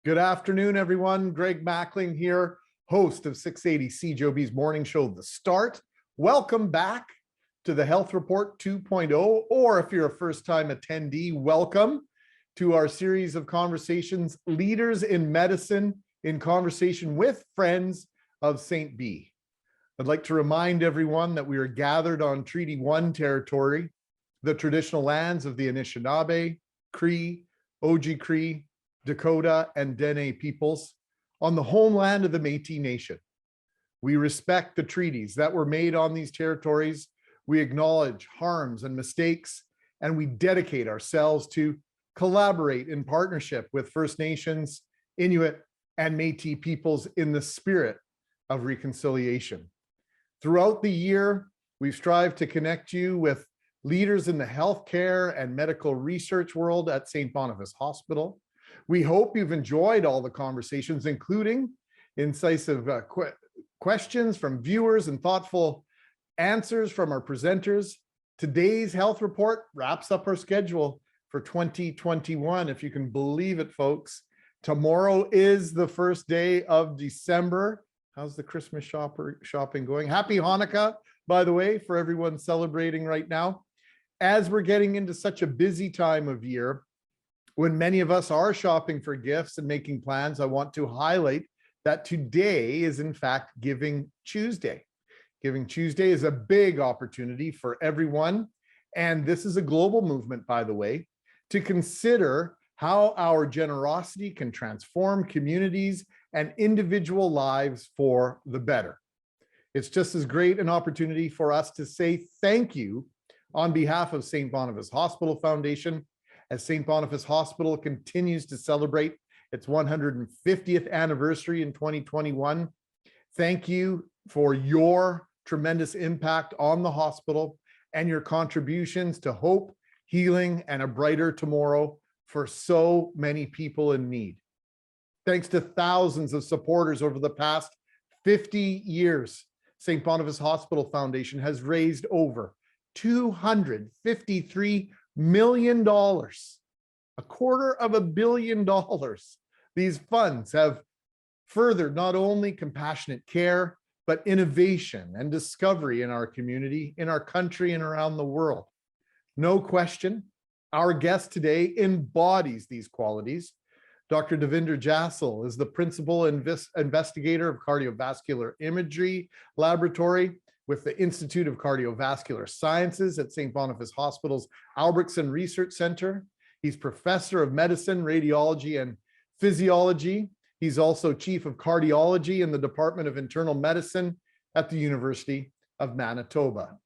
Good afternoon, everyone. Greg Mackling here, host of 680 CJOB's morning show, The Start. Welcome back to the Health Report 2.0, or if you're a first-time attendee, welcome to our series of conversations, Leaders in Medicine, in conversation with friends of St. B. I'd like to remind everyone that we are gathered on Treaty 1 territory, the traditional lands of the Anishinaabe, Cree, Oji-Cree, Dakota, and Dene peoples on the homeland of the Métis Nation. We respect the treaties that were made on these territories. We acknowledge harms and mistakes, and we dedicate ourselves to collaborate in partnership with First Nations, Inuit, and Métis peoples in the spirit of reconciliation. Throughout the year, we've strived to connect you with leaders in the healthcare and medical research world at St. Boniface Hospital. We hope you've enjoyed all the conversations, including incisive questions from viewers and thoughtful answers from our presenters. Today's health report wraps up our schedule for 2021, if you can believe it, folks. Tomorrow is the first day of December. How's the Christmas shopping going? Happy Hanukkah, by the way, for everyone celebrating right now. As we're getting into such a busy time of year, when many of us are shopping for gifts and making plans, I want to highlight that today is in fact Giving Tuesday. Giving Tuesday is a big opportunity for everyone, and this is a global movement, by the way, to consider how our generosity can transform communities and individual lives for the better. It's just as great an opportunity for us to say thank you on behalf of St. Boniface Hospital Foundation, as St. Boniface Hospital continues to celebrate its 150th anniversary in 2021. Thank you for your tremendous impact on the hospital and your contributions to hope, healing, and a brighter tomorrow for so many people in need. Thanks to thousands of supporters over the past 50 years, St. Boniface Hospital Foundation has raised over $253 million, $250 million. These funds have furthered not only compassionate care, but innovation and discovery in our community, in our country, and around the world. No question, our guest today embodies these qualities. Dr. Devinder Jassal is the principal investigator of cardiovascular imagery laboratory with the Institute of Cardiovascular Sciences at St. Boniface Hospital's Albrechtsen Research Center. He's professor of medicine, radiology, and physiology. He's also chief of cardiology in the Department of Internal Medicine at the University of Manitoba.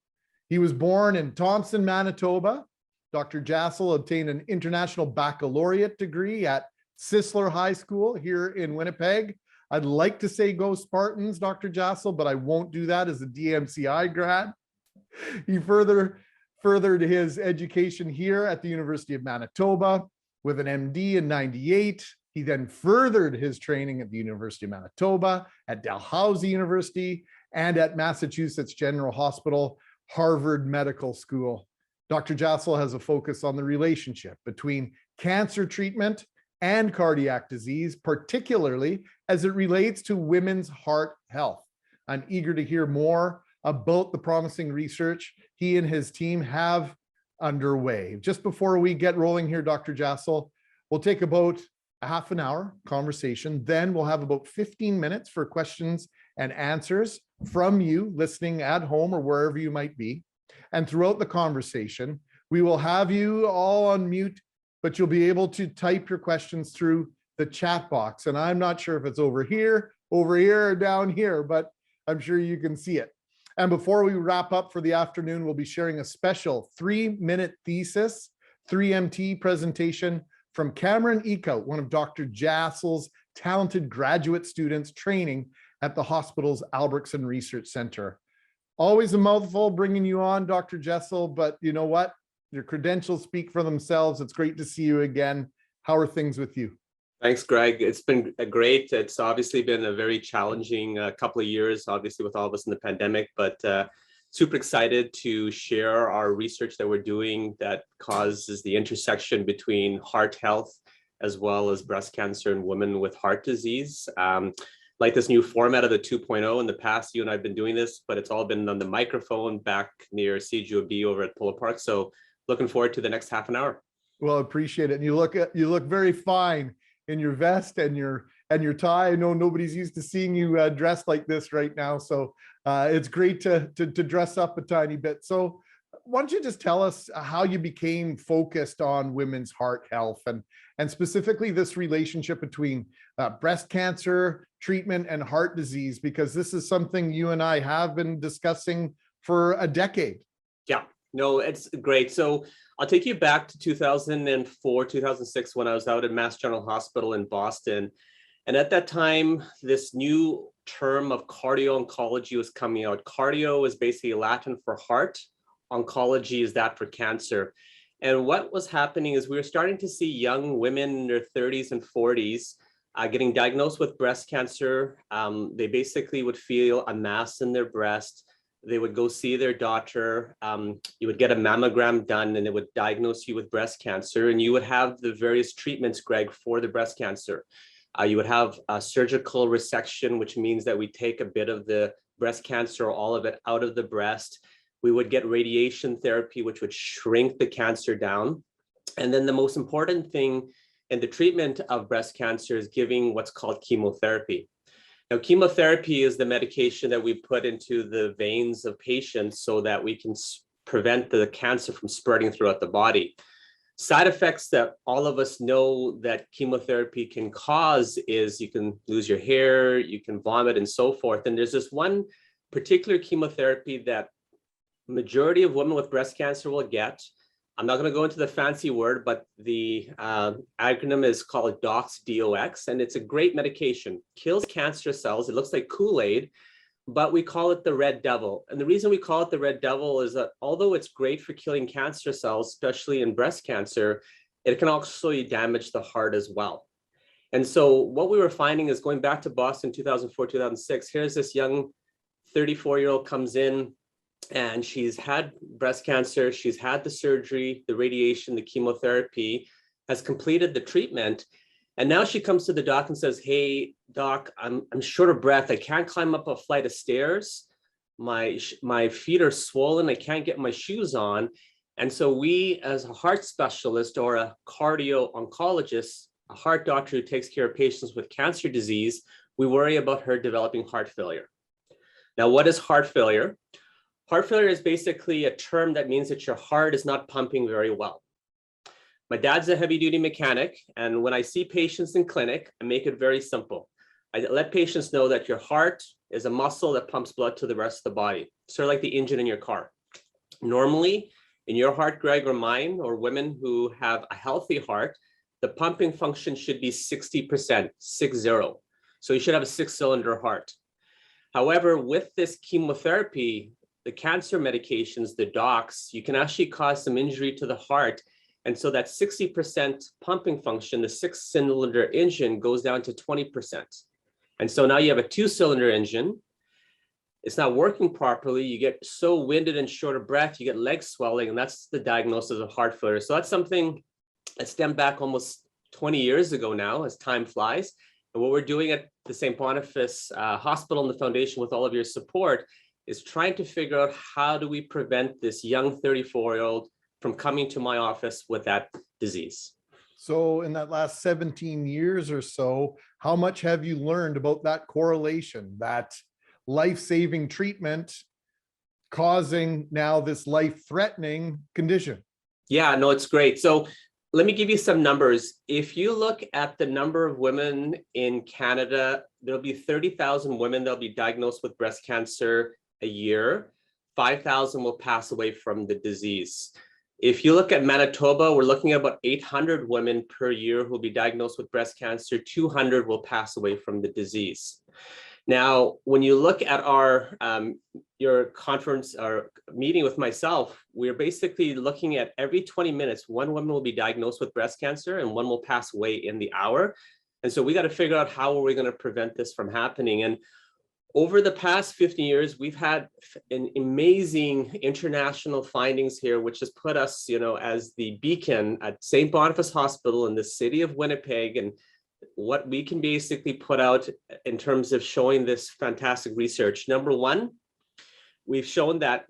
He was born in Thompson, Manitoba. Dr. Jassal obtained an international baccalaureate degree at Sisler High School here in Winnipeg. I'd like to say go Spartans, Dr. Jassal, but I won't do that as a DMCI grad. He furthered his education here at the University of Manitoba with an MD in '98. He then furthered his training at the University of Manitoba, at Dalhousie University, and at Massachusetts General Hospital, Harvard Medical School. Dr. Jassal has a focus on the relationship between cancer treatment and cardiac disease, particularly as it relates to women's heart health. I'm eager to hear more about the promising research he and his team have underway. Just before we get rolling here, Dr. Jassal, we'll take about a half an hour conversation. Then we'll have about 15 minutes for questions and answers from you listening at home or wherever you might be. And throughout the conversation, we will have you all on mute, but you'll be able to type your questions through the chat box. And I'm not sure if it's over here, or down here, but I'm sure you can see it. And before we wrap up for the afternoon, we'll be sharing a special 3-minute thesis, 3MT presentation from Cameron Eekhout, one of Dr. Jassal's talented graduate students training at the hospital's Albrechtsen Research Center. Always a mouthful bringing you on, Dr. Jassal, but you know what? Your credentials speak for themselves. It's great to see you again. How are things with you? Thanks, Greg. It's been great. It's obviously been a very challenging couple of years, obviously with all of us in the pandemic, but super excited to share our research that we're doing that causes the intersection between heart health as well as breast cancer in women with heart disease. Like this new format of the 2.0. In the past, you and I have been doing this, but it's all been on the microphone back near CGOB over at Polo Park. So looking forward to the next half an hour. Well, appreciate it. And you look very fine in your vest and your tie. I know nobody's used to seeing you dressed like this right now. So it's great to dress up a tiny bit. So why don't you just tell us how you became focused on women's heart health and specifically this relationship between breast cancer treatment and heart disease, because this is something you and I have been discussing for a decade. Yeah, no, it's great. So I'll take you back to 2004, 2006, when I was out at Mass General Hospital in Boston. And at that time, this new term of cardio-oncology was coming out. Cardio is basically Latin for heart. Oncology is that for cancer. And what was happening is we were starting to see young women in their 30s and 40s getting diagnosed with breast cancer. They basically would feel a mass in their breast. They would go see their doctor. You would get a mammogram done and it would diagnose you with breast cancer. And you would have the various treatments, Greg, for the breast cancer. You would have a surgical resection, which means that we take a bit of the breast cancer or all of it out of the breast. We would get radiation therapy, which would shrink the cancer down. And then the most important thing in the treatment of breast cancer is giving what's called chemotherapy. Now, chemotherapy is the medication that we put into the veins of patients so that we can prevent the cancer from spreading throughout the body. Side effects that all of us know that chemotherapy can cause is you can lose your hair, you can vomit, and so forth. And there's this one particular chemotherapy that majority of women with breast cancer will get. I'm not going to go into the fancy word, but the acronym is called DOX, D-O-X, and it's a great medication. Kills cancer cells. It looks like Kool-Aid, but we call it the red devil. And the reason we call it the red devil is that although it's great for killing cancer cells, especially in breast cancer, it can also damage the heart as well. And so what we were finding is going back to Boston 2004, 2006, here's this young 34-year-old comes in, and she's had breast cancer, she's had the surgery, the radiation, the chemotherapy, has completed the treatment. And now she comes to the doc and says, hey, doc, I'm short of breath. I can't climb up a flight of stairs. My feet are swollen. I can't get my shoes on. And so we, as a heart specialist or a cardio oncologist, a heart doctor who takes care of patients with cancer disease, we worry about her developing heart failure. Now, what is heart failure? Heart failure is basically a term that means that your heart is not pumping very well. My dad's a heavy-duty mechanic, and when I see patients in clinic, I make it very simple. I let patients know that your heart is a muscle that pumps blood to the rest of the body, sort of like the engine in your car. Normally, in your heart, Greg, or mine, or women who have a healthy heart, the pumping function should be 60%, 60. So you should have a 6-cylinder heart. However, with this chemotherapy, the cancer medications, the DOX, you can actually cause some injury to the heart. And so that 60% pumping function, the 6-cylinder engine, goes down to 20%. And so now you have a 2-cylinder engine. It's not working properly. You get so winded and short of breath, you get leg swelling, and that's the diagnosis of heart failure. So that's something that stemmed back almost 20 years ago now, as time flies. And what we're doing at the St. Boniface Hospital and the Foundation with all of your support is trying to figure out how do we prevent this young 34-year-old from coming to my office with that disease. So in that last 17 years or so, how much have you learned about that correlation, that life-saving treatment causing now this life-threatening condition? Yeah, no, it's great. So let me give you some numbers. If you look at the number of women in Canada, there'll be 30,000 women that'll be diagnosed with breast cancer a year. 5,000 will pass away from the disease. If you look at Manitoba, we're looking at about 800 women per year who will be diagnosed with breast cancer. 200 will pass away from the disease. Now, when you look at our your conference or meeting with myself, we're basically looking at every 20 minutes, one woman will be diagnosed with breast cancer and one will pass away in the hour. And so we got to figure out how are we going to prevent this from happening. And Over the past 50 years, we've had an amazing international findings here, which has put us, as the beacon at St. Boniface Hospital in the city of Winnipeg, and what we can basically put out in terms of showing this fantastic research. Number one, we've shown that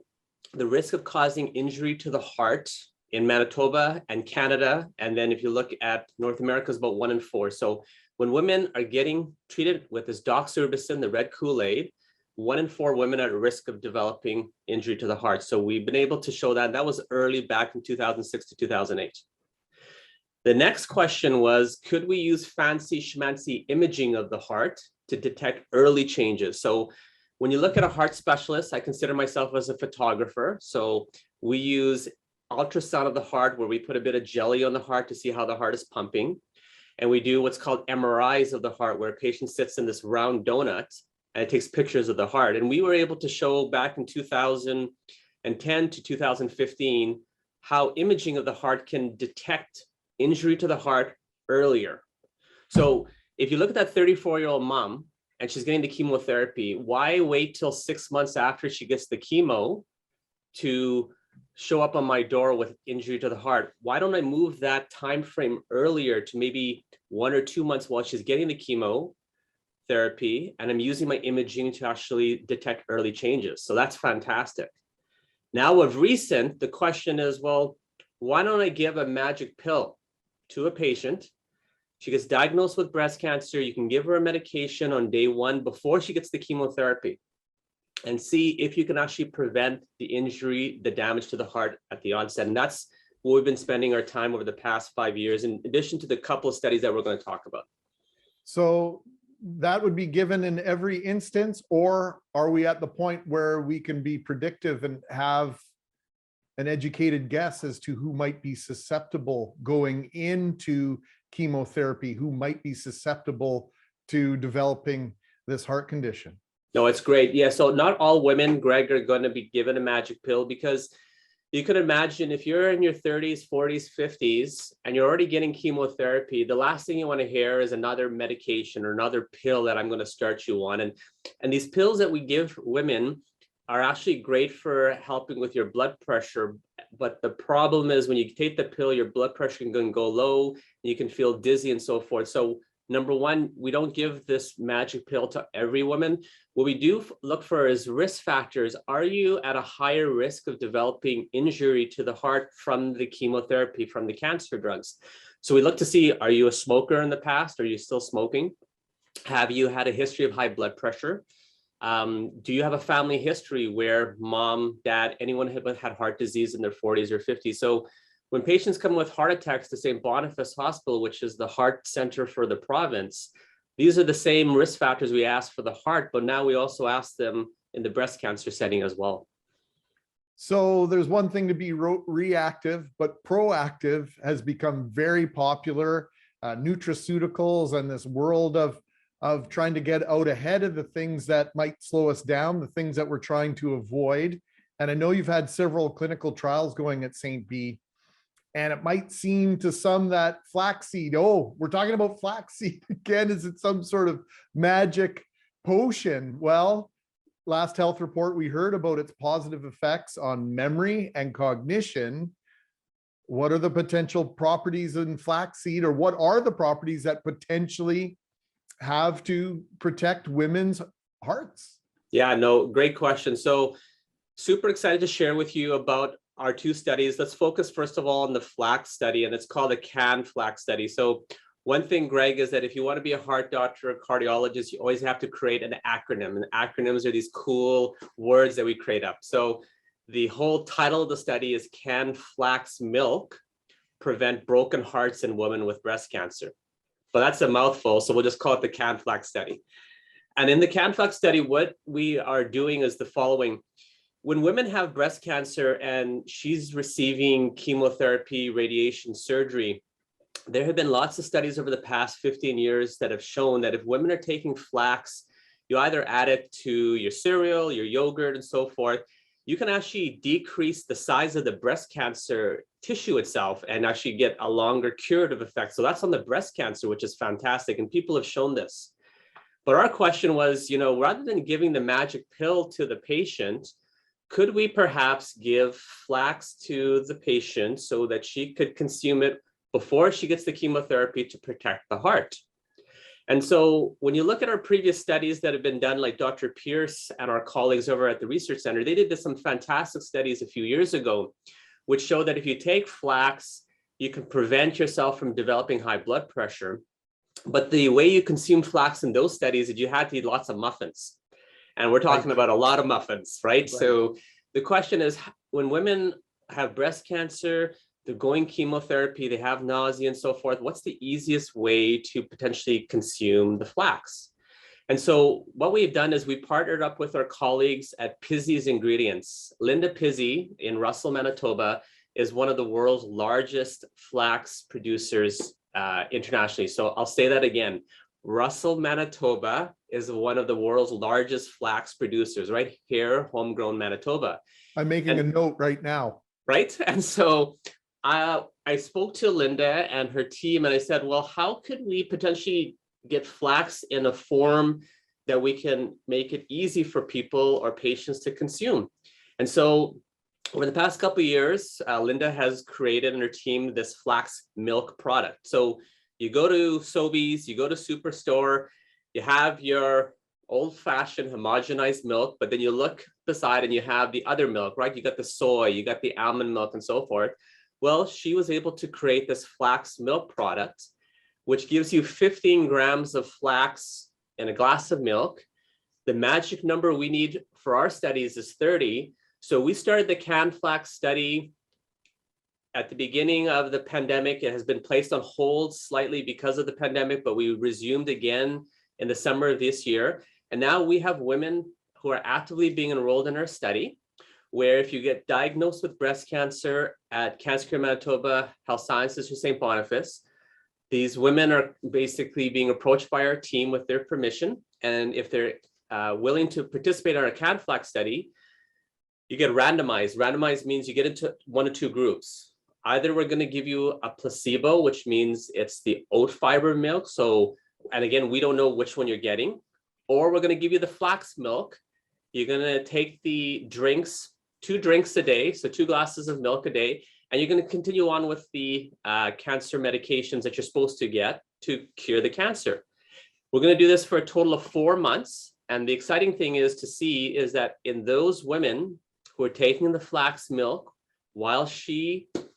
the risk of causing injury to the heart in Manitoba and Canada, and then if you look at North America, is about 1 in 4. So when women are getting treated with this doxorubicin, the red Kool-Aid, 1 in 4 women are at risk of developing injury to the heart. So we've been able to show that. That was early back in 2006 to 2008. The next question was, could we use fancy schmancy imaging of the heart to detect early changes? So when you look at a heart specialist, I consider myself as a photographer. So we use ultrasound of the heart where we put a bit of jelly on the heart to see how the heart is pumping. And we do what's called MRIs of the heart, where a patient sits in this round donut and it takes pictures of the heart. And we were able to show back in 2010 to 2015 how imaging of the heart can detect injury to the heart earlier. So if you look at that 34-year-old mom and she's getting the chemotherapy, why wait till 6 months after she gets the chemo to show up on my door with injury to the heart? Why don't I move that time frame earlier to maybe 1 or 2 months while she's getting the chemo therapy, and I'm using my imaging to actually detect early changes? So that's fantastic. Now of recent, the question is, well, why don't I give a magic pill to a patient? She gets diagnosed with breast cancer. You can give her a medication on day 1 before she gets the chemotherapy and see if you can actually prevent the injury, the damage to the heart at the onset. And that's what we've been spending our time over the past 5 years, in addition to the couple of studies that we're going to talk about. So that would be given in every instance, or are we at the point where we can be predictive and have an educated guess as to who might be susceptible going into chemotherapy, who might be susceptible to developing this heart condition? No, it's great. Yeah, so not all women, Greg, are going to be given a magic pill, because you can imagine if you're in your 30s, 40s, 50s, and you're already getting chemotherapy, the last thing you want to hear is another medication or another pill that I'm going to start you on. And these pills that we give women are actually great for helping with your blood pressure. But the problem is when you take the pill, your blood pressure can go low, and you can feel dizzy and so forth. So number one, we don't give this magic pill to every woman. What we do look for is risk factors. Are you at a higher risk of developing injury to the heart from the chemotherapy, from the cancer drugs? So we look to see, are you a smoker in the past? Are you still smoking? Have you had a history of high blood pressure? Do you have a family history where mom, dad, anyone had heart disease in their 40s or 50s? So when patients come with heart attacks to St. Boniface Hospital, which is the heart center for the province, these are the same risk factors we ask for the heart, but now we also ask them in the breast cancer setting as well. So there's one thing to be reactive, but proactive has become very popular. Nutraceuticals and this world of trying to get out ahead of the things that might slow us down, the things that we're trying to avoid. And I know you've had several clinical trials going at St. B. And it might seem to some that flaxseed, oh, we're talking about flaxseed again. Is it some sort of magic potion? Well, last health report, we heard about its positive effects on memory and cognition. What are the potential properties in flaxseed, or what are the properties that potentially have to protect women's hearts? Yeah, no, great question. So super excited to share with you about our 2 studies. Let's focus first of all on the flax study, and it's called the CAN-FLAX study. So one thing, Greg, is that if you want to be a heart doctor or cardiologist, you always have to create an acronym. And acronyms are these cool words that we create up. So the whole title of the study is Can Flax Milk Prevent Broken Hearts in Women with Breast Cancer? But that's a mouthful, so we'll just call it the CAN-FLAX study. And in the CAN-FLAX study, what we are doing is the following. When women have breast cancer and she's receiving chemotherapy, radiation, surgery, there have been lots of studies over the past 15 years that have shown that if women are taking flax, you either add it to your cereal, your yogurt, and so forth, you can actually decrease the size of the breast cancer tissue itself and actually get a longer curative effect. So that's on the breast cancer, which is fantastic. And people have shown this. But our question was, rather than giving the magic pill to the patient, could we perhaps give flax to the patient so that she could consume it before she gets the chemotherapy to protect the heart? And so when you look at our previous studies that have been done, like Dr. Pierce and our colleagues over at the Research Center, they did some fantastic studies a few years ago, which show that if you take flax, you can prevent yourself from developing high blood pressure. But the way you consume flax in those studies is you had to eat lots of muffins. And we're talking about a lot of muffins, right? So the question is, when women have breast cancer, they're going chemotherapy, they have nausea and so forth, what's the easiest way to potentially consume the flax? And so what we've done is we partnered up with our colleagues at Pizzi's Ingredients. Linda Pizzi in Russell, Manitoba, is one of the world's largest flax producers internationally. So I'll say that again. Russell, Manitoba is one of the world's largest flax producers, right here, homegrown Manitoba. I'm making a note right now. Right. And so I spoke to Linda and her team, and I said, well, how could we potentially get flax in a form that we can make it easy for people or patients to consume? And so over the past couple of years, Linda has created and her team this flax milk product. So you go to Sobeys, you go to Superstore, you have your old-fashioned homogenized milk, but then you look beside and you have the other milk, right? You got the soy, you got the almond milk and so forth. Well, she was able to create this flax milk product, which gives you 15 grams of flax in a glass of milk. The magic number we need for our studies is 30. So we started the canned flax study at the beginning of the pandemic. It has been placed on hold slightly because of the pandemic, but we resumed again in the summer of this year. And now we have women who are actively being enrolled in our study, where if you get diagnosed with breast cancer at Cancer Care Manitoba Health Sciences or St. Boniface, these women are basically being approached by our team with their permission. And if they're willing to participate in our canned flax study, you get randomized. Randomized means you get into one of two groups. Either we're going to give you a placebo, which means it's the oat fiber milk. So, and again, we don't know which one you're getting, or we're going to give you the flax milk. You're going to take the drinks, 2 drinks a day, so 2 glasses of milk a day, and you're going to continue on with the cancer medications that you're supposed to get to cure the cancer. We're going to do this for a total of 4 months. And the exciting thing is to see is that in those women who are taking the flax milk while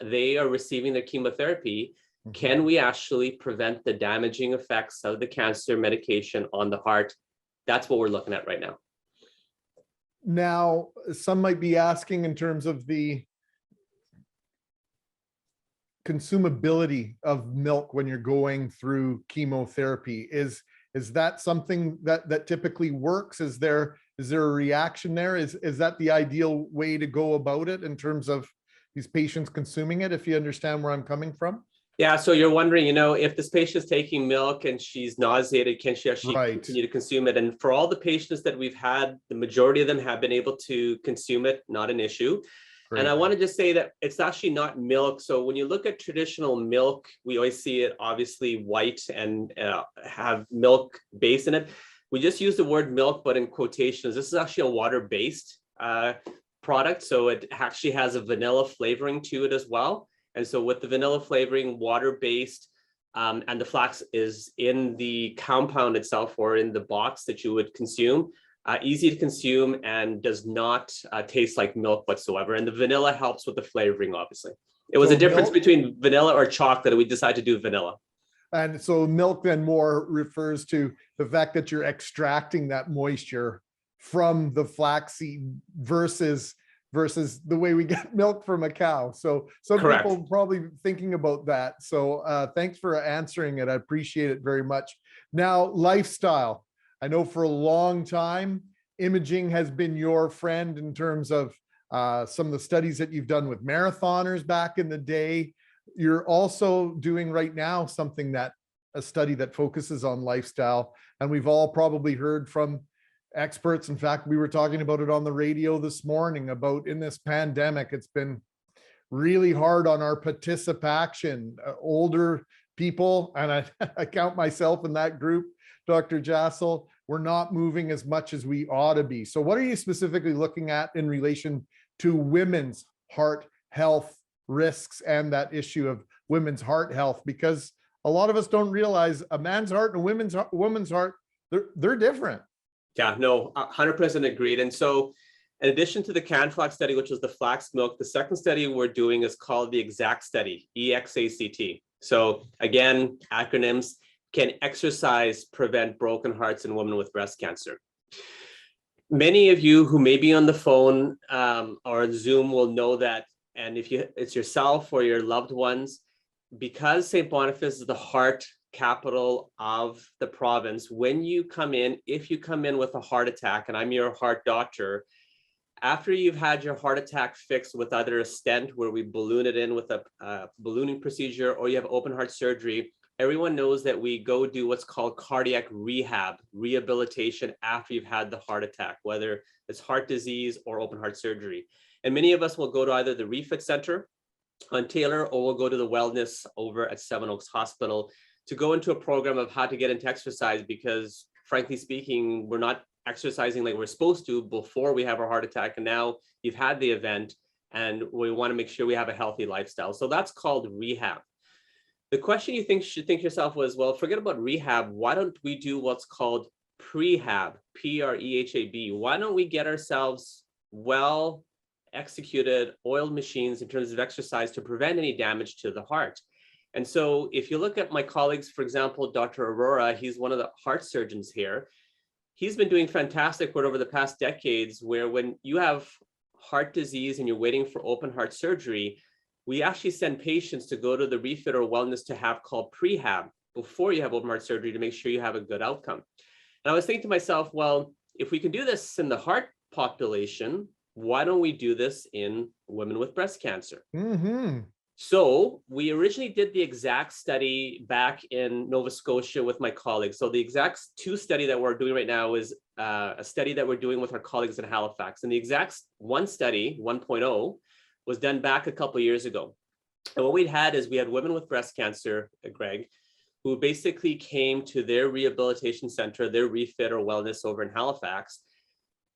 they are receiving their chemotherapy, can we actually prevent the damaging effects of the cancer medication on the heart? That's what we're looking at right now. Now, some might be asking in terms of the consumability of milk when you're going through chemotherapy. Is that something that typically works? Is there a reaction there? Is that the ideal way to go about it in terms of these patients consuming it, if you understand where I'm coming from? Yeah, so you're wondering, if this patient is taking milk and she's nauseated, can she actually continue to consume it? And for all the patients that we've had, the majority of them have been able to consume it, not an issue. Great. And I want to just say that it's actually not milk. So when you look at traditional milk, we always see it obviously white and have milk base in it. We just use the word milk, but in quotations. This is actually a water-based product. So it actually has a vanilla flavoring to it as well. And so with the vanilla flavoring, water-based, and the flax is in the compound itself or in the box that you would consume, easy to consume and does not taste like milk whatsoever. And the vanilla helps with the flavoring, obviously. It was a difference between vanilla or chocolate, and we decided to do vanilla. And so milk then more refers to the fact that you're extracting that moisture from the flaxseed versus the way we get milk from a cow. So some Correct. People probably thinking about that. So thanks for answering it. I appreciate it very much. Now, lifestyle. I know for a long time, imaging has been your friend in terms of some of the studies that you've done with marathoners back in the day. You're also doing right now a study that focuses on lifestyle. And we've all probably heard from experts. In fact, we were talking about it on the radio this morning about in this pandemic, it's been really hard on our participation, older people. And I count myself in that group, Dr. Jassel, we're not moving as much as we ought to be. So what are you specifically looking at in relation to women's heart health risks and that issue of women's heart health? Because a lot of us don't realize a man's heart and a woman's heart, they're different. Yeah, no, 100% agreed. And so in addition to the CanFlax study, which was the flax milk, the second study we're doing is called the EXACT study, EXACT. So again, acronyms. Can exercise prevent broken hearts in women with breast cancer? Many of you who may be on the phone or Zoom will know that, and if it's yourself or your loved ones, because St. Boniface is the heart capital of the province, when you come in, if you come in with a heart attack, and I'm your heart doctor, after you've had your heart attack fixed with either a stent where we balloon it in with a ballooning procedure, or you have open heart surgery, everyone knows that we go do what's called cardiac rehabilitation after you've had the heart attack, whether it's heart disease or open heart surgery. And many of us will go to either the refit center on Taylor, or we'll go to the wellness over at Seven Oaks Hospital to go into a program of how to get into exercise, because frankly speaking, we're not exercising like we're supposed to before we have our heart attack. And now you've had the event and we want to make sure we have a healthy lifestyle. So that's called rehab. The question you should think yourself was, well, forget about rehab. Why don't we do what's called prehab, Prehab? Why don't we get ourselves well executed oiled machines in terms of exercise to prevent any damage to the heart? And so if you look at my colleagues, for example, Dr. Aurora, he's one of the heart surgeons here. He's been doing fantastic work over the past decades, where when you have heart disease and you're waiting for open heart surgery, we actually send patients to go to the refit or wellness to have called prehab before you have open heart surgery to make sure you have a good outcome. And I was thinking to myself, well, if we can do this in the heart population, why don't we do this in women with breast cancer? Mm-hmm. So we originally did the EXACT study back in Nova Scotia with my colleagues. So the EXACT-2 study that we're doing right now is a study that we're doing with our colleagues in Halifax. And the EXACT-1 study, 1.0, was done back a couple of years ago. And what we had women with breast cancer, Greg, who basically came to their rehabilitation center, their refit or wellness over in Halifax.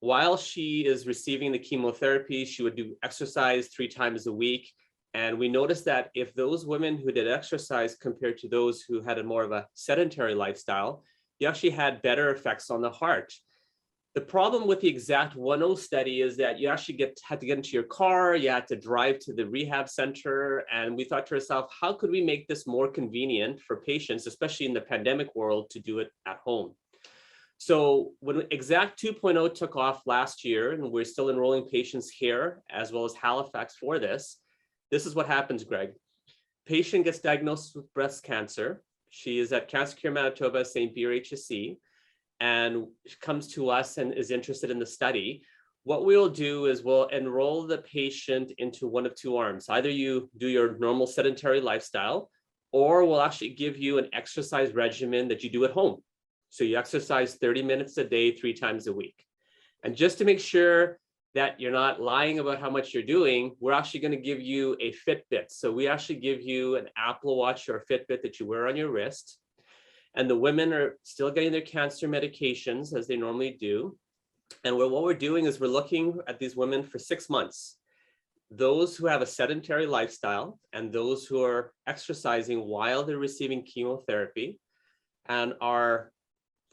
While she is receiving the chemotherapy, she would do exercise 3 times a week. And we noticed that if those women who did exercise compared to those who had a more of a sedentary lifestyle, you actually had better effects on the heart. The problem with the EXACT 1.0 study is that you actually had to get into your car, you had to drive to the rehab center, and we thought to ourselves, how could we make this more convenient for patients, especially in the pandemic world, to do it at home? So when EXACT 2.0 took off last year, and we're still enrolling patients here, as well as Halifax for this is what happens, Greg. Patient gets diagnosed with breast cancer. She is at Cancer Care Manitoba, St. Pierre HSC, and comes to us and is interested in the study. What we'll do is we'll enroll the patient into one of 2 arms. Either you do your normal sedentary lifestyle, or we'll actually give you an exercise regimen that you do at home. So you exercise 30 minutes a day, 3 times a week. And just to make sure that you're not lying about how much you're doing, we're actually going to give you a Fitbit. So we actually give you an Apple Watch or a Fitbit that you wear on your wrist. And the women are still getting their cancer medications as they normally do. And what we're doing is we're looking at these women for 6 months. Those who have a sedentary lifestyle and those who are exercising while they're receiving chemotherapy. And our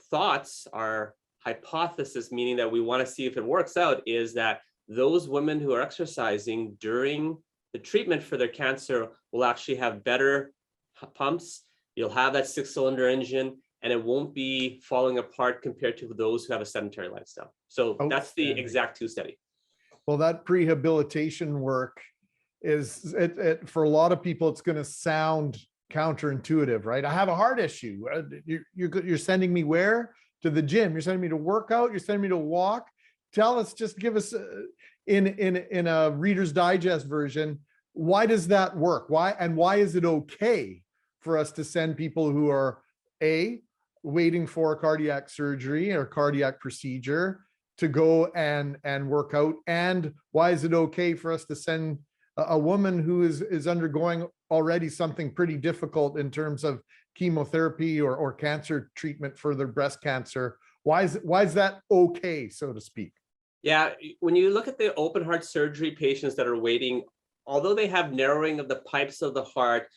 thoughts, our hypothesis, meaning that we want to see if it works out, is that those women who are exercising during the treatment for their cancer will actually have better pumps. You'll have that 6-cylinder engine, and it won't be falling apart compared to those who have a sedentary lifestyle. So that's the EXACT 2 study. Well, that prehabilitation work is, for a lot of people, it's going to sound counterintuitive, right? I have a heart issue. You're sending me where? To the gym. You're sending me to work out. You're sending me to walk. Tell us, just give us in a Reader's Digest version, why does that work? Why is it okay for us to send people who are waiting for a cardiac surgery or cardiac procedure to go and work out? And why is it okay for us to send a woman who is undergoing already something pretty difficult in terms of chemotherapy or cancer treatment for their breast cancer Why is that okay, so to speak? Yeah, when you look at the open heart surgery patients that are waiting, although they have narrowing of the pipes of the heart,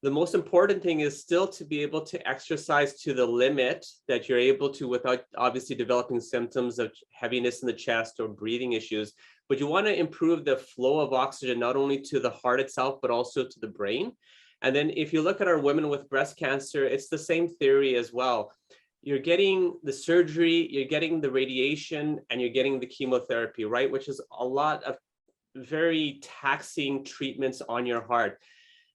the most important thing is still to be able to exercise to the limit that you're able to without obviously developing symptoms of heaviness in the chest or breathing issues. But you want to improve the flow of oxygen, not only to the heart itself, but also to the brain. And then if you look at our women with breast cancer, it's the same theory as well. You're getting the surgery, you're getting the radiation, and you're getting the chemotherapy, right? Which is a lot of very taxing treatments on your heart.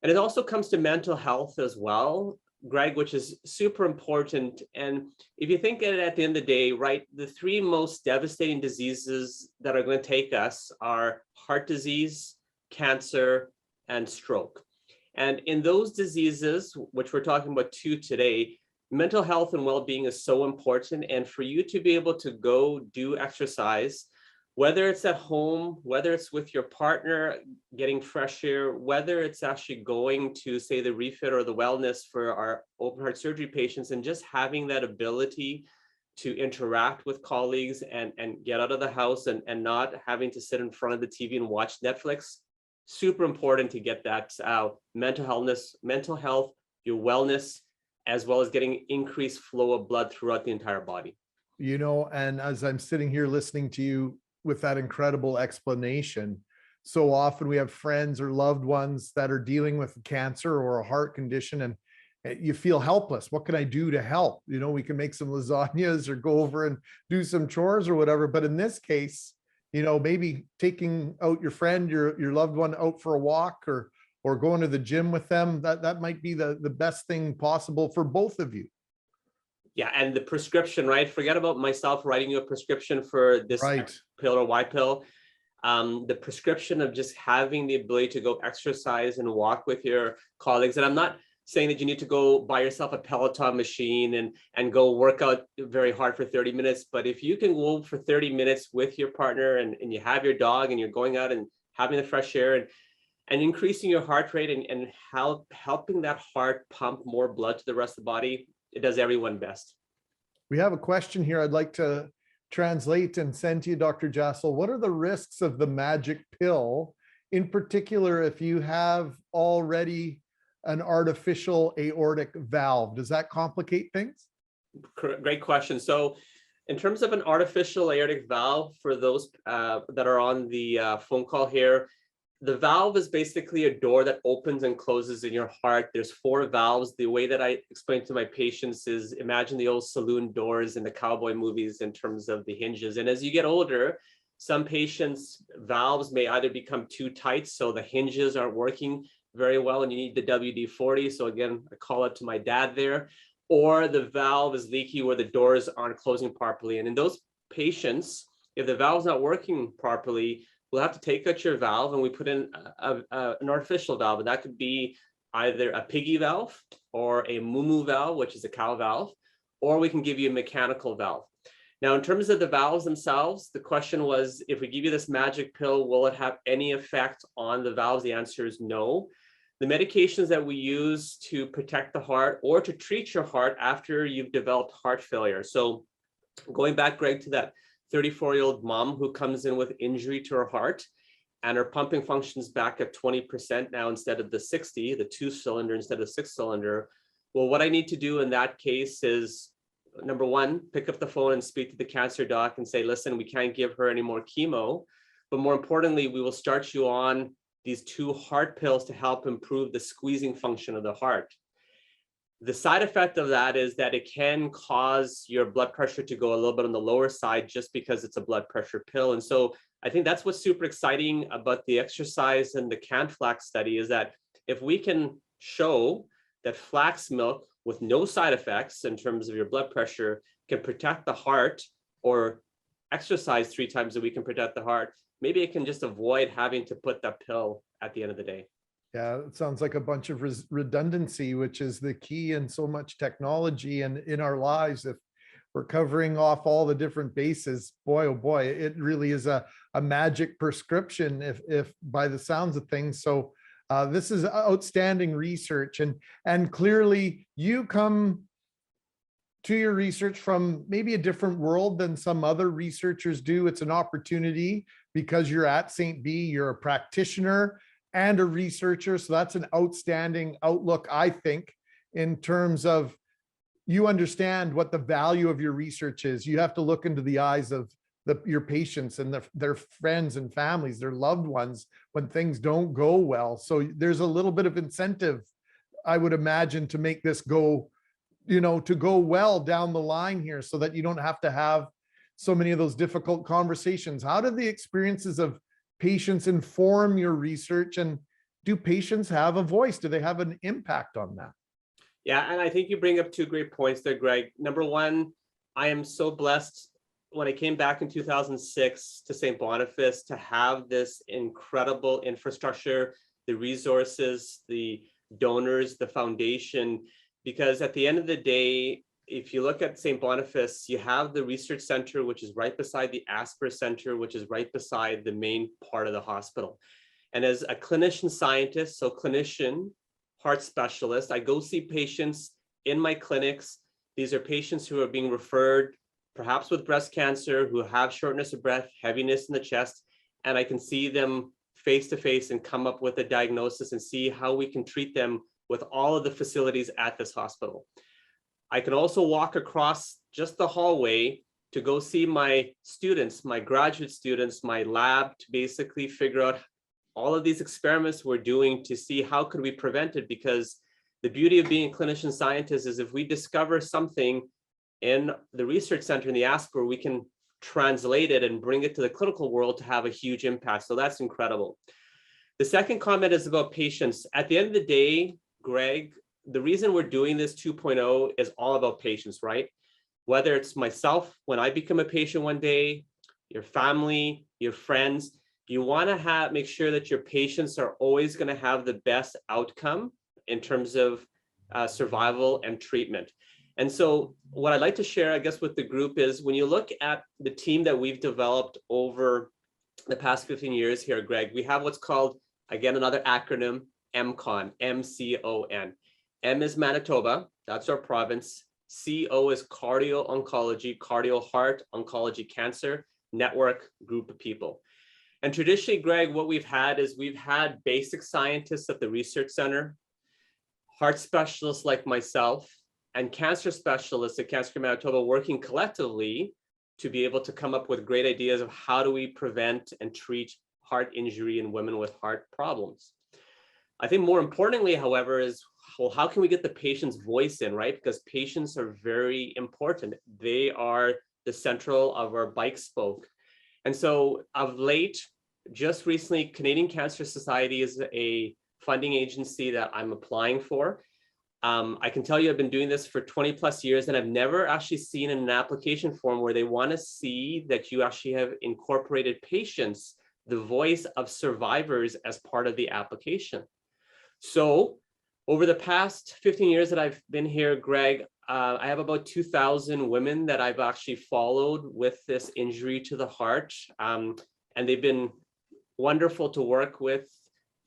And it also comes to mental health as well, Greg, which is super important. And if you think at the end of the day, right, the three most devastating diseases that are going to take us are heart disease, cancer, and stroke. And in those diseases, which we're talking about two today, mental health and well-being is so important. And for you to be able to go do exercise, whether it's at home, whether it's with your partner, getting fresh air, whether it's actually going to, say, the refit or the wellness for our open heart surgery patients, and just having that ability to interact with colleagues and get out of the house and not having to sit in front of the TV and watch Netflix, super important to get that mental health, your wellness, as well as getting increased flow of blood throughout the entire body. And as I'm sitting here listening to you with that incredible explanation, so often we have friends or loved ones that are dealing with cancer or a heart condition, and you feel helpless. What can I do to help? We can make some lasagnas or go over and do some chores or whatever. But in this case, maybe taking out your friend, your loved one out for a walk, or going to the gym with them, that might be the best thing possible for both of you. Yeah, and the prescription, right? Forget about myself writing you a prescription for this X pill or Y pill. The prescription of just having the ability to go exercise and walk with your colleagues. And I'm not saying that you need to go buy yourself a Peloton machine and go work out very hard for 30 minutes. But if you can go for 30 minutes with your partner and you have your dog and you're going out and having the fresh air and increasing your heart rate and helping that heart pump more blood to the rest of the body, it does everyone best. We have a question here I'd like to translate and send to you, Dr. Jassel. What are the risks of the magic pill, in particular if you have already an artificial aortic valve? Does that complicate things? Great question. So in terms of an artificial aortic valve, for those that are on the phone call here, the valve is basically a door that opens and closes in your heart. There's 4 valves. The way that I explain to my patients is, imagine the old saloon doors in the cowboy movies in terms of the hinges. And as you get older, some patients' valves may either become too tight, so the hinges aren't working very well and you need the WD-40. So again, I call it to my dad there. Or the valve is leaky where the doors aren't closing properly. And in those patients, if the valve's not working properly, we'll have to take out your valve and we put in an artificial valve. And that could be either a piggy valve or a moo valve, which is a cow valve, or we can give you a mechanical valve. Now, in terms of the valves themselves, the question was, if we give you this magic pill, will it have any effect on the valves? The answer is no. The medications that we use to protect the heart or to treat your heart after you've developed heart failure. So going back, Greg, to that 34-year-old mom who comes in with injury to her heart and her pumping functions back at 20% now instead of the 60, the 2-cylinder instead of 6-cylinder. Well, what I need to do in that case is, number one, pick up the phone and speak to the cancer doc and say, listen, we can't give her any more chemo, but more importantly, we will start you on these 2 heart pills to help improve the squeezing function of the heart. The side effect of that is that it can cause your blood pressure to go a little bit on the lower side just because it's a blood pressure pill. And so I think that's what's super exciting about the exercise and the CanFlax study, is that if we can show that flax milk with no side effects in terms of your blood pressure can protect the heart, or exercise 3 times a week can protect the heart, maybe it can just avoid having to put that pill at the end of the day. Yeah, it sounds like a bunch of redundancy, which is the key in so much technology and in our lives. If we're covering off all the different bases, boy, oh boy, it really is a magic prescription if by the sounds of things. So this is outstanding research, and clearly you come to your research from maybe a different world than some other researchers do. It's an opportunity because you're at St. B, you're a practitioner and a researcher. So that's an outstanding outlook, I think, in terms of you understand what the value of your research is. You have to look into the eyes of your patients and their friends and families, their loved ones, when things don't go well. So there's a little bit of incentive, I would imagine, to make this go, to go well down the line here so that you don't have to have so many of those difficult conversations. How do the experiences of patients inform your research, and do patients have a voice? Do they have an impact on that? Yeah, and I think you bring up two great points there, Greg. Number one, I am so blessed when I came back in 2006 to St. Boniface to have this incredible infrastructure, the resources, the donors, the foundation, because at the end of the day, if you look at St. Boniface, you have the research center, which is right beside the Asper Center, which is right beside the main part of the hospital. And as a clinician scientist, so clinician, heart specialist, I go see patients in my clinics. These are patients who are being referred, perhaps with breast cancer, who have shortness of breath, heaviness in the chest, and I can see them face to face and come up with a diagnosis and see how we can treat them with all of the facilities at this hospital. I can also walk across just the hallway to go see my students, my graduate students, my lab, to basically figure out all of these experiments we're doing to see how could we prevent it. Because the beauty of being a clinician scientist is if we discover something in the research center in the Asper, we can translate it and bring it to the clinical world to have a huge impact. So that's incredible. The second comment is about patients. At the end of the day, Greg, the reason we're doing this 2.0 is all about patients, right? Whether it's myself, when I become a patient one day, your family, your friends, you want to make sure that your patients are always going to have the best outcome in terms of survival and treatment. And so what I'd like to share, I guess, with the group is when you look at the team that we've developed over the past 15 years here, Greg, we have what's called, again, another acronym, MCON, M-C-O-N. M is Manitoba, that's our province. CO is cardio oncology, cardio heart oncology cancer network group of people. And traditionally, Greg, what we've had is we've had basic scientists at the research center, heart specialists like myself, and cancer specialists at Cancer Manitoba working collectively to be able to come up with great ideas of how do we prevent and treat heart injury in women with heart problems. I think more importantly, however, is, well, how can we get the patient's voice in, right? Because patients are very important. They are the central of our bike spoke. And so of late, just recently, Canadian Cancer Society is a funding agency that I'm applying for. I can tell you I've been doing this for 20 plus years, and I've never actually seen in an application form where they want to see that you actually have incorporated patients, the voice of survivors, as part of the application. So over the past 15 years that I've been here, Greg, I have about 2,000 women that I've actually followed with this injury to the heart. And they've been wonderful to work with,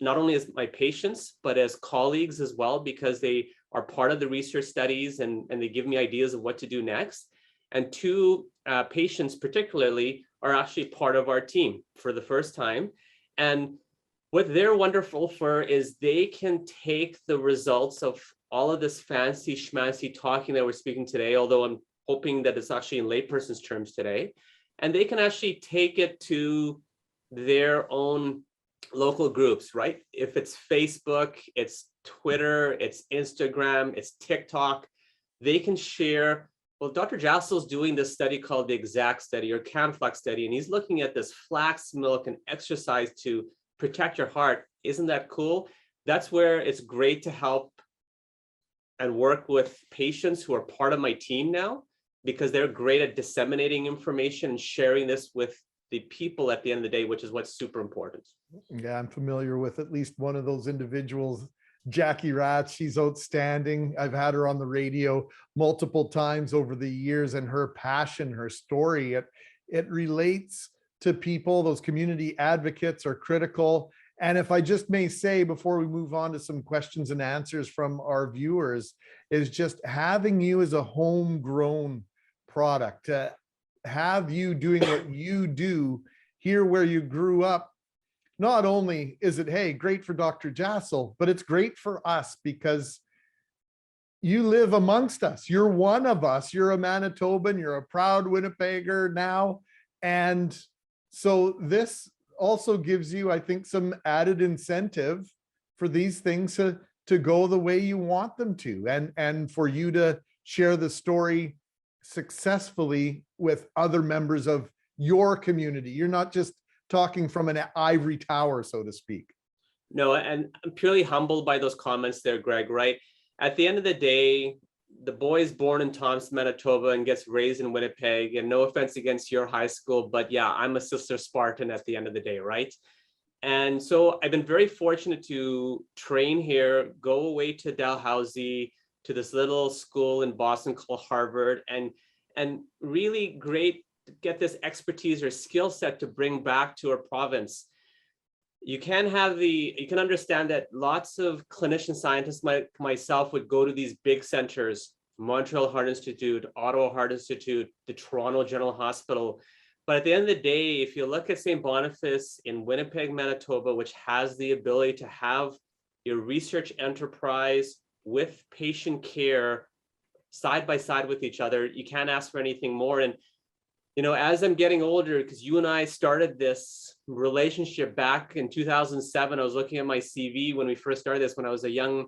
not only as my patients, but as colleagues as well, because they are part of the research studies and they give me ideas of what to do next. And two patients particularly are actually part of our team for the first time. And what they're wonderful for is they can take the results of all of this fancy schmancy talking that we're speaking today, although I'm hoping that it's actually in layperson's terms today, and they can actually take it to their own local groups, right? If it's Facebook, it's Twitter, it's Instagram, it's TikTok, they can share. Well, Dr. Jassel's doing this study called the EXACT study or CanFlex study, and he's looking at this flax milk and exercise to protect your heart. Isn't that cool? That's where it's great to help and work with patients who are part of my team now, because they're great at disseminating information and sharing this with the people at the end of the day, which is what's super important. Yeah, I'm familiar with at least one of those individuals, Jackie Ratz. She's outstanding. I've had her on the radio multiple times over the years, and her passion, her story, it relates to people. Those community advocates are critical. And if I just may say, before we move on to some questions and answers from our viewers, is just having you as a homegrown product, to have you doing what you do here where you grew up. Not only is it, hey, great for Dr. Jassel, but it's great for us because you live amongst us. You're one of us. You're a Manitoban. You're a proud Winnipegger now. And so this also gives you, I think, some added incentive for these things to go the way you want them to, and for you to share the story successfully with other members of your community. You're not just talking from an ivory tower, so to speak. No, and I'm purely humbled by those comments there, Greg, right? At the end of the day, the boy is born in Thompson, Manitoba and gets raised in Winnipeg. And no offense against your high school, but yeah, I'm a Sister Spartan at the end of the day, right? And so I've been very fortunate to train here, go away to Dalhousie, to this little school in Boston called Harvard, and really great to get this expertise or skill set to bring back to our province. You can understand that lots of clinician scientists like myself would go to these big centers, Montreal Heart Institute, Ottawa Heart Institute, the Toronto General Hospital. But at the end of the day, if you look at St. Boniface in Winnipeg, Manitoba, which has the ability to have your research enterprise with patient care side by side with each other, you can't ask for anything more. And you know, as I'm getting older, because you and I started this relationship back in 2007, I was looking at my CV when we first started this, when I was a young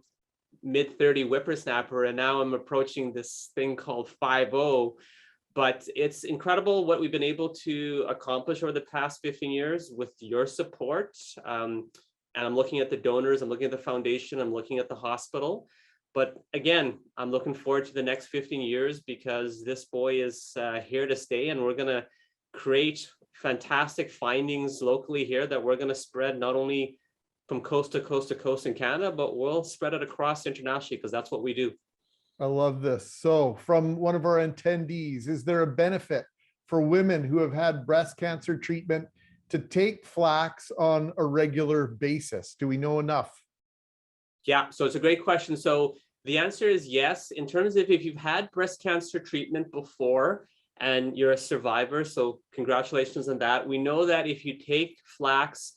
mid-30 whippersnapper, and now I'm approaching this thing called 5-0. But it's incredible what we've been able to accomplish over the past 15 years with your support. And I'm looking at the donors, I'm looking at the foundation, I'm looking at the hospital. But again, I'm looking forward to the next 15 years because this boy is here to stay, and we're going to create fantastic findings locally here that we're going to spread not only from coast to coast to coast in Canada, but we'll spread it across internationally because that's what we do. I love this. So from one of our attendees, is there a benefit for women who have had breast cancer treatment to take flax on a regular basis? Do we know enough? Yeah, so it's a great question. So the answer is yes. In terms of if you've had breast cancer treatment before and you're a survivor, so congratulations on that. We know that if you take flax,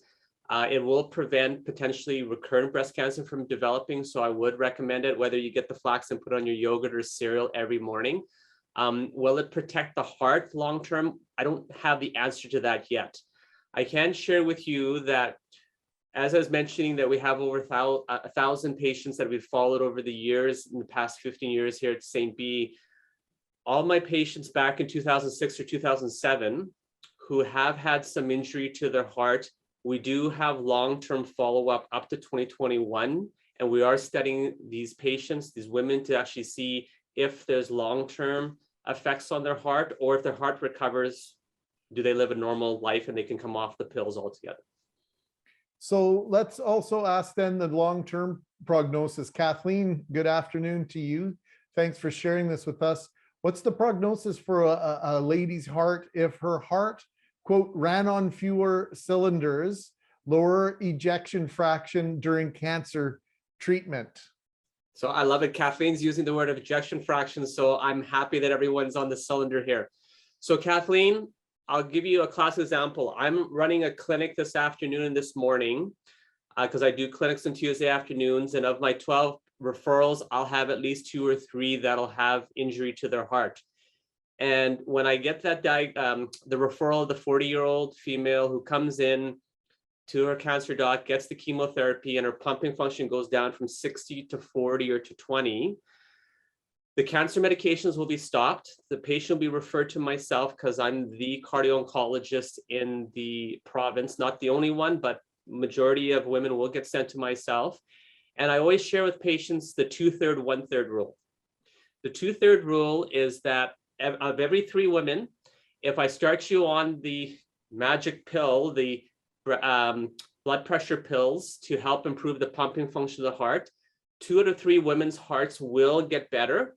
it will prevent potentially recurrent breast cancer from developing. So I would recommend it, whether you get the flax and put on your yogurt or cereal every morning. Will it protect the heart long-term? I don't have the answer to that yet. I can share with you that, as I was mentioning, that we have over 1,000 patients that we've followed over the years, in the past 15 years here at St. B. All my patients back in 2006 or 2007 who have had some injury to their heart, we do have long-term follow-up up to 2021. And we are studying these patients, these women, to actually see if there's long-term effects on their heart, or if their heart recovers, do they live a normal life and they can come off the pills altogether. So let's also ask then the long-term prognosis. Kathleen, good afternoon to you. Thanks for sharing this with us. What's the prognosis for a lady's heart if her heart, quote, ran on fewer cylinders, lower ejection fraction during cancer treatment? So I love it. Kathleen's using the word of ejection fraction, so I'm happy that everyone's on the cylinder here. So Kathleen, I'll give you a class example. I'm running a clinic this afternoon and this morning because I do clinics on Tuesday afternoons. And of my 12 referrals, I'll have at least 2 or 3 that'll have injury to their heart. And when I get that the referral of the 40-year-old female who comes in to her cancer doc, gets the chemotherapy, and her pumping function goes down from 60 to 40 or to 20, the cancer medications will be stopped. The patient will be referred to myself because I'm the cardio-oncologist in the province, not the only one, but majority of women will get sent to myself. And I always share with patients the 2/3, 1/3 rule. The 2/3 rule is that of every 3 women, if I start you on the magic pill, the blood pressure pills to help improve the pumping function of the heart, 2 out of 3 women's hearts will get better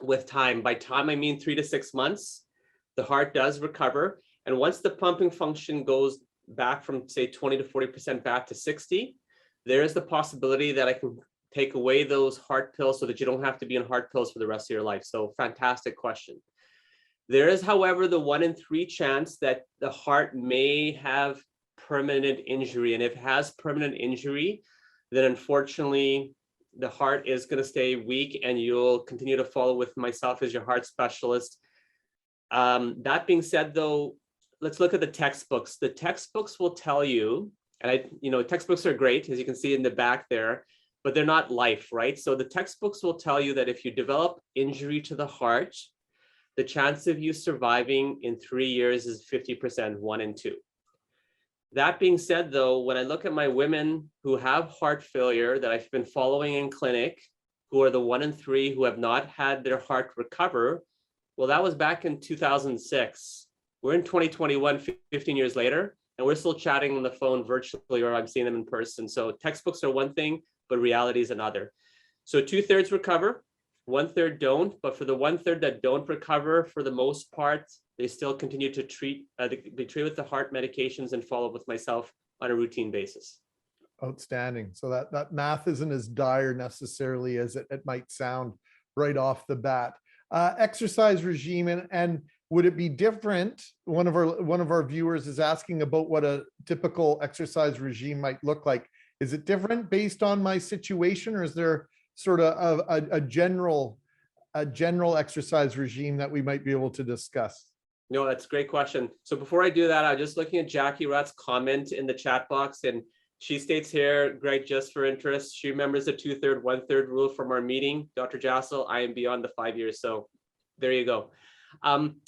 with time. By time, I mean 3 to 6 months. The heart does recover. And once the pumping function goes back from, say, 20 to 40% back to 60, there is the possibility that I can take away those heart pills so that you don't have to be on heart pills for the rest of your life. So fantastic question. There is, however, the 1 in 3 chance that the heart may have permanent injury. And if it has permanent injury, then unfortunately, the heart is going to stay weak and you'll continue to follow with myself as your heart specialist. That being said, though, let's look at the textbooks. The textbooks will tell you, and textbooks are great, as you can see in the back there, but they're not life, right? So the textbooks will tell you that if you develop injury to the heart, the chance of you surviving in 3 years is 50%, 1 in 2. That being said, though, when I look at my women who have heart failure that I've been following in clinic, who are the 1 in 3 who have not had their heart recover, well, that was back in 2006. We're in 2021, 15 years later, and we're still chatting on the phone virtually, or I'm seeing them in person. So textbooks are one thing, but reality is another. So 2/3 recover, 1/3 don't, but for the 1/3 that don't recover, for the most part, they still continue to be treated with the heart medications and follow up with myself on a routine basis. Outstanding. So that math isn't as dire necessarily as it might sound right off the bat. Exercise regime, and would it be different? One of our viewers is asking about what a typical exercise regime might look like. Is it different based on my situation, or is there sort of a general exercise regime that we might be able to discuss? No, that's a great question. So before I do that, I'm just looking at Jackie Rutt's comment in the chat box, and she states here, Greg, just for interest, she remembers the 2/3, 1/3 rule from our meeting. Dr. Jassel, I am beyond the 5 years. So there you go.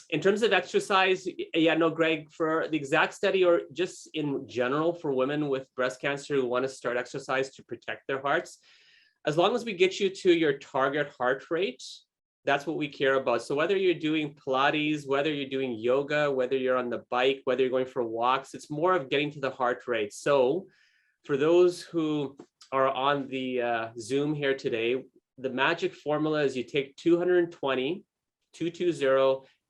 In terms of exercise, yeah, no, Greg, for the exact study or just in general for women with breast cancer who want to start exercise to protect their hearts, as long as we get you to your target heart rate, that's what we care about. So whether you're doing Pilates, whether you're doing yoga, whether you're on the bike, whether you're going for walks, it's more of getting to the heart rate. So for those who are on the Zoom here today, the magic formula is you take 220,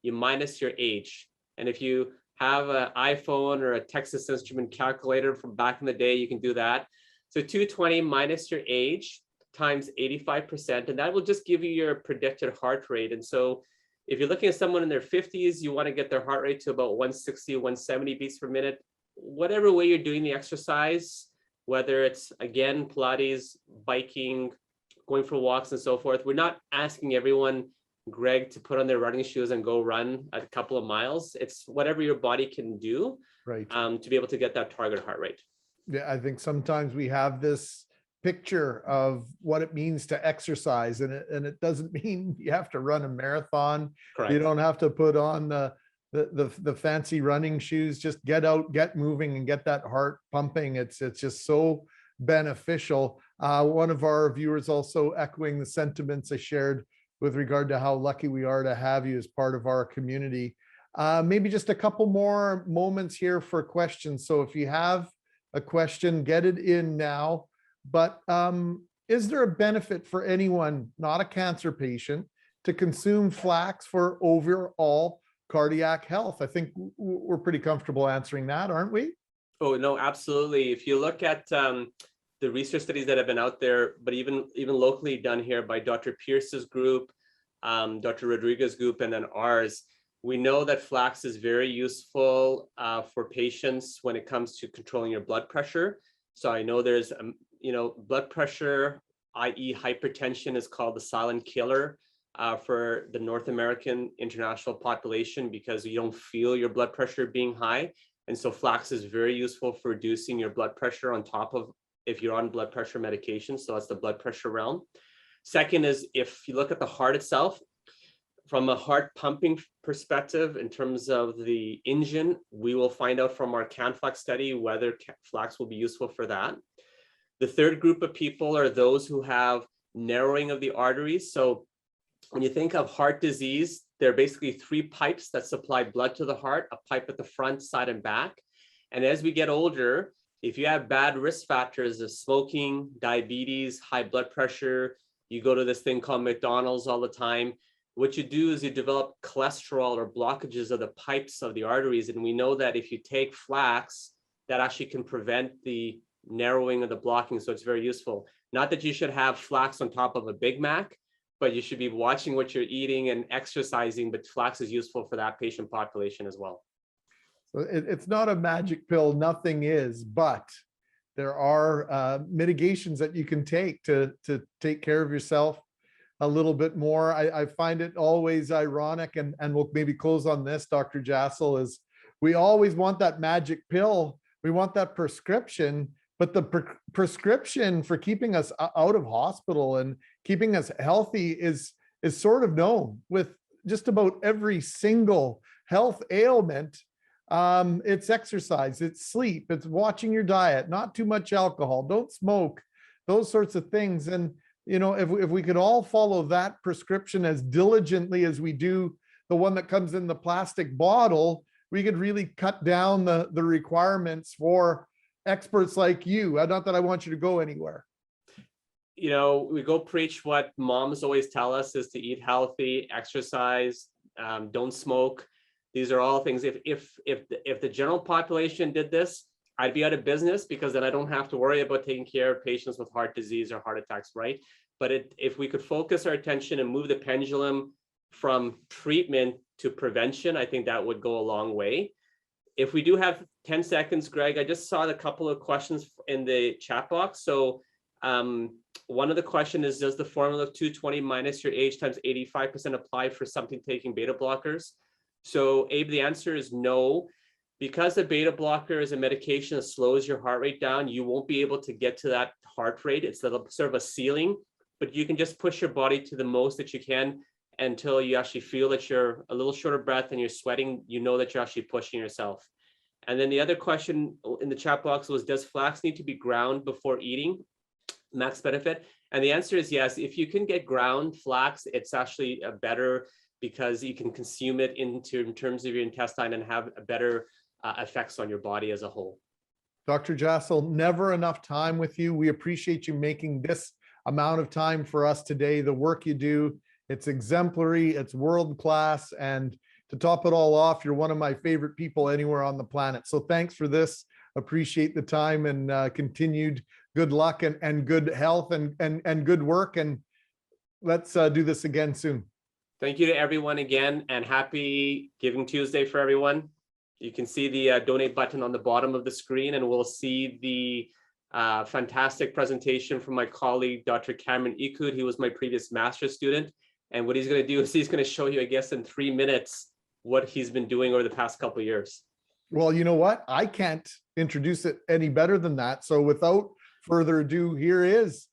you minus your age. And if you have an iPhone or a Texas Instrument calculator from back in the day, you can do that. So 220 minus your age times 85%, and that will just give you your predicted heart rate. And so if you're looking at someone in their 50s, you want to get their heart rate to about 160, 170 beats per minute. Whatever way you're doing the exercise, whether it's, again, Pilates, biking, going for walks and so forth, we're not asking everyone, Greg, to put on their running shoes and go run a couple of miles. It's whatever your body can do, right, to be able to get that target heart rate. Yeah, I think sometimes we have this picture of what it means to exercise, and it doesn't mean you have to run a marathon. Correct. You don't have to put on the fancy running shoes. Just get out, get moving, and get that heart pumping. It's just so beneficial. One of our viewers also echoing the sentiments I shared with regard to how lucky we are to have you as part of our community. Maybe just a couple more moments here for questions. So if you have a question, get it in now. But is there a benefit for anyone, not a cancer patient, to consume flax for overall cardiac health? I think we're pretty comfortable answering that, aren't we? Oh, no, absolutely. If you look at the research studies that have been out there, but even locally done here by Dr. Pierce's group, Dr. Rodriguez's group, and then ours, we know that flax is very useful for patients when it comes to controlling your blood pressure. So I know there's, blood pressure, i.e. hypertension, is called the silent killer for the North American international population because you don't feel your blood pressure being high. And so flax is very useful for reducing your blood pressure on top of if you're on blood pressure medication. So that's the blood pressure realm. Second is if you look at the heart itself, from a heart pumping perspective, in terms of the engine, we will find out from our CanFlex study whether flax will be useful for that. The third group of people are those who have narrowing of the arteries. So when you think of heart disease, there are basically 3 pipes that supply blood to the heart, a pipe at the front, side, and back. And as we get older, if you have bad risk factors of smoking, diabetes, high blood pressure, you go to this thing called McDonald's all the time, what you do is you develop cholesterol or blockages of the pipes of the arteries. And we know that if you take flax, that actually can prevent the narrowing of the blocking. So it's very useful. Not that you should have flax on top of a Big Mac, but you should be watching what you're eating and exercising, but flax is useful for that patient population as well. So it's not a magic pill, nothing is, but there are mitigations that you can take to take care of yourself a little bit more. I find it always ironic, and we'll maybe close on this, Dr. Jassel, is we always want that magic pill. We want that prescription, but the prescription for keeping us out of hospital and keeping us healthy is sort of known with just about every single health ailment. It's exercise, it's sleep, it's watching your diet, not too much alcohol, don't smoke, those sorts of things. And, you know, if we could all follow that prescription as diligently as we do the one that comes in the plastic bottle, we could really cut down the requirements for experts like you. Not that I want you to go anywhere. You know, we go preach what moms always tell us is to eat healthy, exercise, don't smoke. These are all things. If the general population did this, I'd be out of business, because then I don't have to worry about taking care of patients with heart disease or heart attacks, right? But if we could focus our attention and move the pendulum from treatment to prevention, I think that would go a long way. If we do have 10 seconds, Greg, I just saw a couple of questions in the chat box. So one of the question is, does the formula of 220 minus your age times 85% apply for something taking beta blockers? So Abe, the answer is no. Because a beta blocker is a medication that slows your heart rate down, you won't be able to get to that heart rate. It's sort of a ceiling, but you can just push your body to the most that you can until you actually feel that you're a little short of breath and you're sweating. You know that you're actually pushing yourself. And then the other question in the chat box was, does flax need to be ground before eating? Max benefit. And the answer is yes. If you can get ground flax, it's actually better, because you can consume it in terms of your intestine and have a better effects on your body as a whole. Dr. Jassel, never enough time with you. We appreciate you making this amount of time for us today. The work you do, it's exemplary, it's world-class, and to top it all off, you're one of my favorite people anywhere on the planet. So thanks for this. Appreciate the time, and continued good luck and good health and good work. And let's do this again soon. Thank you to everyone again, and happy Giving Tuesday for everyone. You can see the donate button on the bottom of the screen, and we'll see the fantastic presentation from my colleague, Dr. Cameron Ekud. He was my previous master's student. And what he's going to do is he's going to show you, I guess, in 3 minutes, what he's been doing over the past couple of years. Well, you know what? I can't introduce it any better than that. So without further ado, here is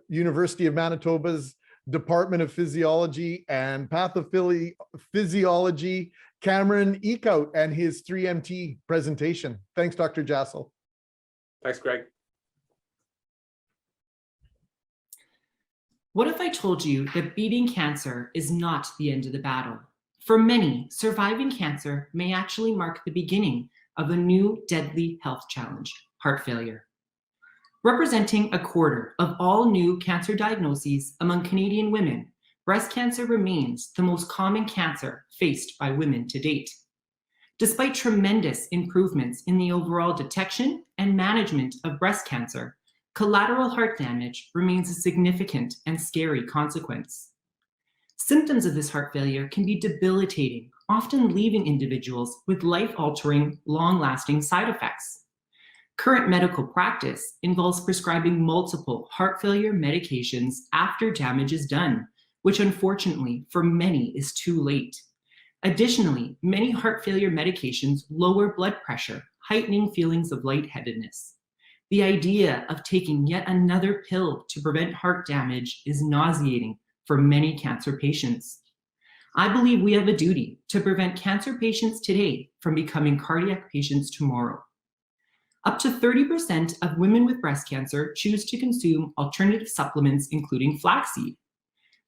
University of Manitoba's Department of Physiology and Pathophysiology, Cameron Ekud, and his 3MT presentation. Thanks, Dr. Jassel. Thanks, Greg. What if I told you that beating cancer is not the end of the battle? For many, surviving cancer may actually mark the beginning of a new deadly health challenge, heart failure. Representing a quarter of all new cancer diagnoses among Canadian women, breast cancer remains the most common cancer faced by women to date. Despite tremendous improvements in the overall detection and management of breast cancer, collateral heart damage remains a significant and scary consequence. Symptoms of this heart failure can be debilitating, often leaving individuals with life-altering, long-lasting side effects. Current medical practice involves prescribing multiple heart failure medications after damage is done, which unfortunately for many is too late. Additionally, many heart failure medications lower blood pressure, heightening feelings of lightheadedness. The idea of taking yet another pill to prevent heart damage is nauseating for many cancer patients. I believe we have a duty to prevent cancer patients today from becoming cardiac patients tomorrow. Up to 30% of women with breast cancer choose to consume alternative supplements, including flaxseed.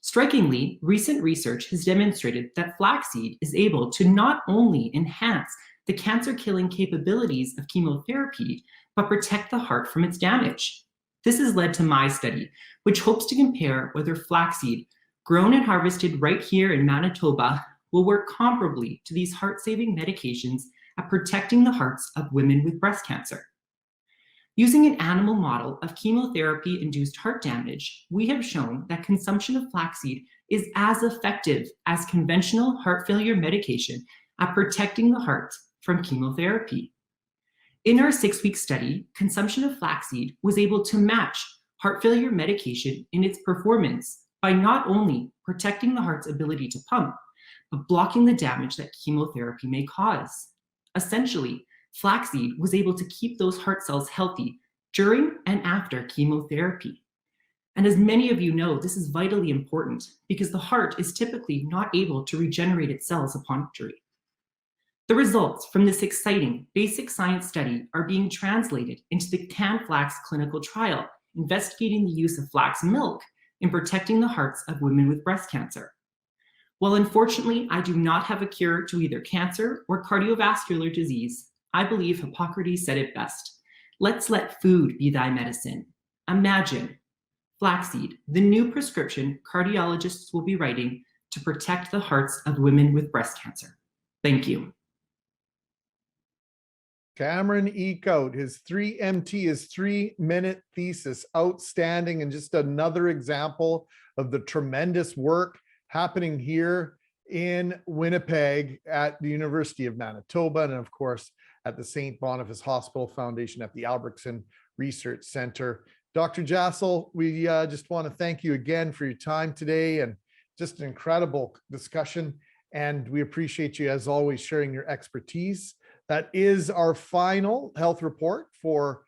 Strikingly, recent research has demonstrated that flaxseed is able to not only enhance the cancer-killing capabilities of chemotherapy, but protect the heart from its damage. This has led to my study, which hopes to compare whether flaxseed, grown and harvested right here in Manitoba, will work comparably to these heart-saving medications at protecting the hearts of women with breast cancer. Using an animal model of chemotherapy-induced heart damage, we have shown that consumption of flaxseed is as effective as conventional heart failure medication at protecting the heart from chemotherapy. In our 6-week study, consumption of flaxseed was able to match heart failure medication in its performance by not only protecting the heart's ability to pump, but blocking the damage that chemotherapy may cause. Essentially, flaxseed was able to keep those heart cells healthy during and after chemotherapy. And as many of you know, this is vitally important because the heart is typically not able to regenerate its cells upon injury. The results from this exciting basic science study are being translated into the CanFlax clinical trial, investigating the use of flax milk in protecting the hearts of women with breast cancer. While unfortunately, I do not have a cure to either cancer or cardiovascular disease, I believe Hippocrates said it best. Let's let food be thy medicine. Imagine flaxseed, the new prescription cardiologists will be writing to protect the hearts of women with breast cancer. Thank you. Cameron Ecout, his 3MT, his 3-minute thesis, outstanding, and just another example of the tremendous work happening here in Winnipeg at the University of Manitoba, and of course at the St. Boniface Hospital Foundation at the Albertson Research Center. Dr. Jassel, we just want to thank you again for your time today, and just an incredible discussion. And we appreciate you, as always, sharing your expertise. That is our final health report for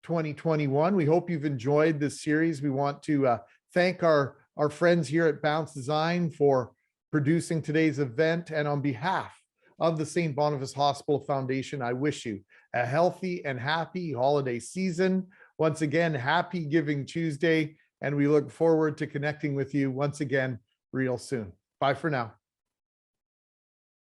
2021. We hope you've enjoyed this series. We want to thank our friends here at Bounce Design for producing today's event. And on behalf of the St. Boniface Hospital Foundation, I wish you a healthy and happy holiday season. Once again, happy Giving Tuesday, and we look forward to connecting with you once again real soon. Bye for now.